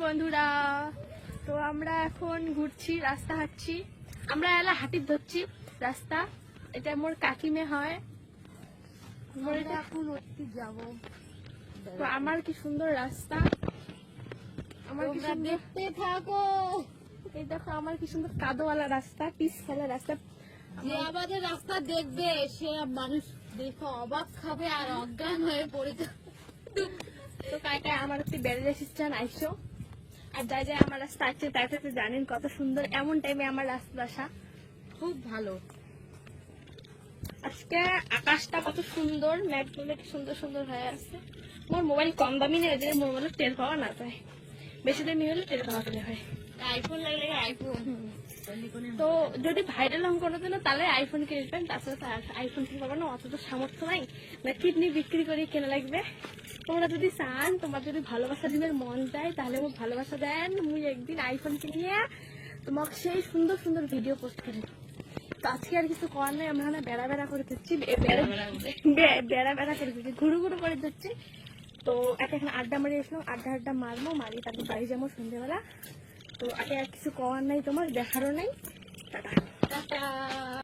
বন্ধুরা, তো আমরা এখন ঘুরছি, রাস্তা হাঁটছি। আমরা এলা হাঁটির ধরছি রাস্তা। এটা মোর কাকিমে হয়। এখন ওইদিকে যাবো। তো আমার কি সুন্দর রাস্তা, আমার কি সুন্দর, দেখতে থাকো। এই দেখো আমার কি সুন্দর কাদোওয়ালা রাস্তা, পিচ ফেলা রাস্তা। যে আমাদের রাস্তা দেখবে সে মানুষ দেখো অবাক খাবে আর অজ্ঞান হয়ে পড়ে যাবে। তো কাকা আমার একটি বেড়ে এসেছেন আইসো। আর যাই যাই আমার রাস্তা আছে তাই তো জানেন কত সুন্দর। এমন টাইমে আমার রাস্তা আসা খুব ভালো। আজকে আকাশটা কত সুন্দর, মেঘগুলো কি সুন্দর সুন্দর হয়ে আছে। মোর মোবাইল কম দামি নেই, যে মোবাইল টের পাওয়া না যায়, বেশি দামি হলে টের পাওয়া গেলে হয়। আইফোন লাগলে আইফোন। তো যদি ভাইরাল হন কোনো দিনও তাহলে আইফোন কিনবেন, তাছাড়া আইফোন কিনবো না, অত তো সামর্থ্য নাই না। কিডনি বিক্রি করে কেনা লাগবে। তোমরা যদি চান, তোমার যদি ভালোবাসা দিনের মন যায় তাহলে মোক ভালোবাসা দেন, মুই একদিন আইফোন কিনিয়ে তোমাকে সেই সুন্দর সুন্দর ভিডিও পোস্ট করে দেব। তো আজকে আর কিছু করার নাই, আমরা বেড়া বেড়া করে দিচ্ছি, বেড়া বেড়া করে দিচ্ছি, ঘুরু ঘুরু করে দিচ্ছি। তো এখন আড্ডা মারি আসলাম, আড্ডা মারবো, মারি তারপর বাড়ি যাবো সন্ধ্যেবেলা। তো আর কিছু করার নাই, তোমার দেখারও নাই। টাটা।